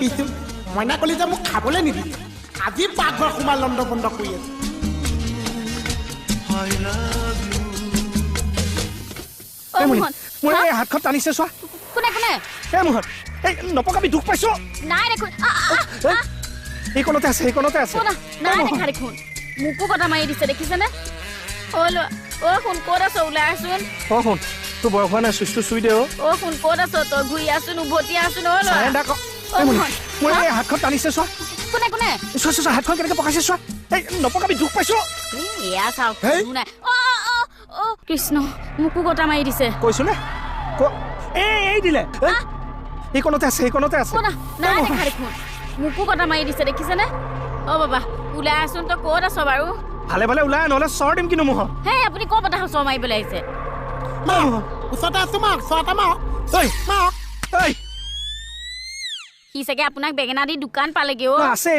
দেখিছো মইনা কলি যে মোক খাবলৈ নিদিলে আজি পাকঘৰ সোমাল লণ্ড বন্ধ কৰি আছে মই এই হাতখন টানিছে চোৱা কোনে কোনে এই মোহন এই নপকাবি দুখ পাইছো নাই দেখোন এইকণতে আছে নাই দেখা দেখোন মোকো কথা মাৰি দিছে দেখিছেনে শুন ক'ত আছ ওলাই আছোন শুন তোৰ বয়স হোৱা নাই চুইচটো চুই দে শুন ক'ত আছ তই ঘূৰি আছোন উভতি আছোন মই এই হাতখন টানিছে চোৱা কোনে কোনে চোৱা হাতখন কেনেকে পকাইছে চোৱা এই নপকাবি দুখ পাইছো এয়া চাওক নাই কৃষ্ণ মোকো কথা মাৰি দিছে কৈছো নে এই দিলে এইকণতে আছে নাই দেখা দেখোন মোকো কথা মাৰি দিছে দেখিছেনে বাবা ওলাই আছোন তই ক'ত আছ বাৰু ভালে ভালে ওলাই নহ'লে চৰ দিম কিন্তু মোহ হে আপুনি ক'ৰ পতা চৰ মাৰিবলৈ আহিছে ওচৰতে আছো মাক চৰটা মাক সি চাগে আপোনাক বেঙেনা দি দোকান পালেগে আছে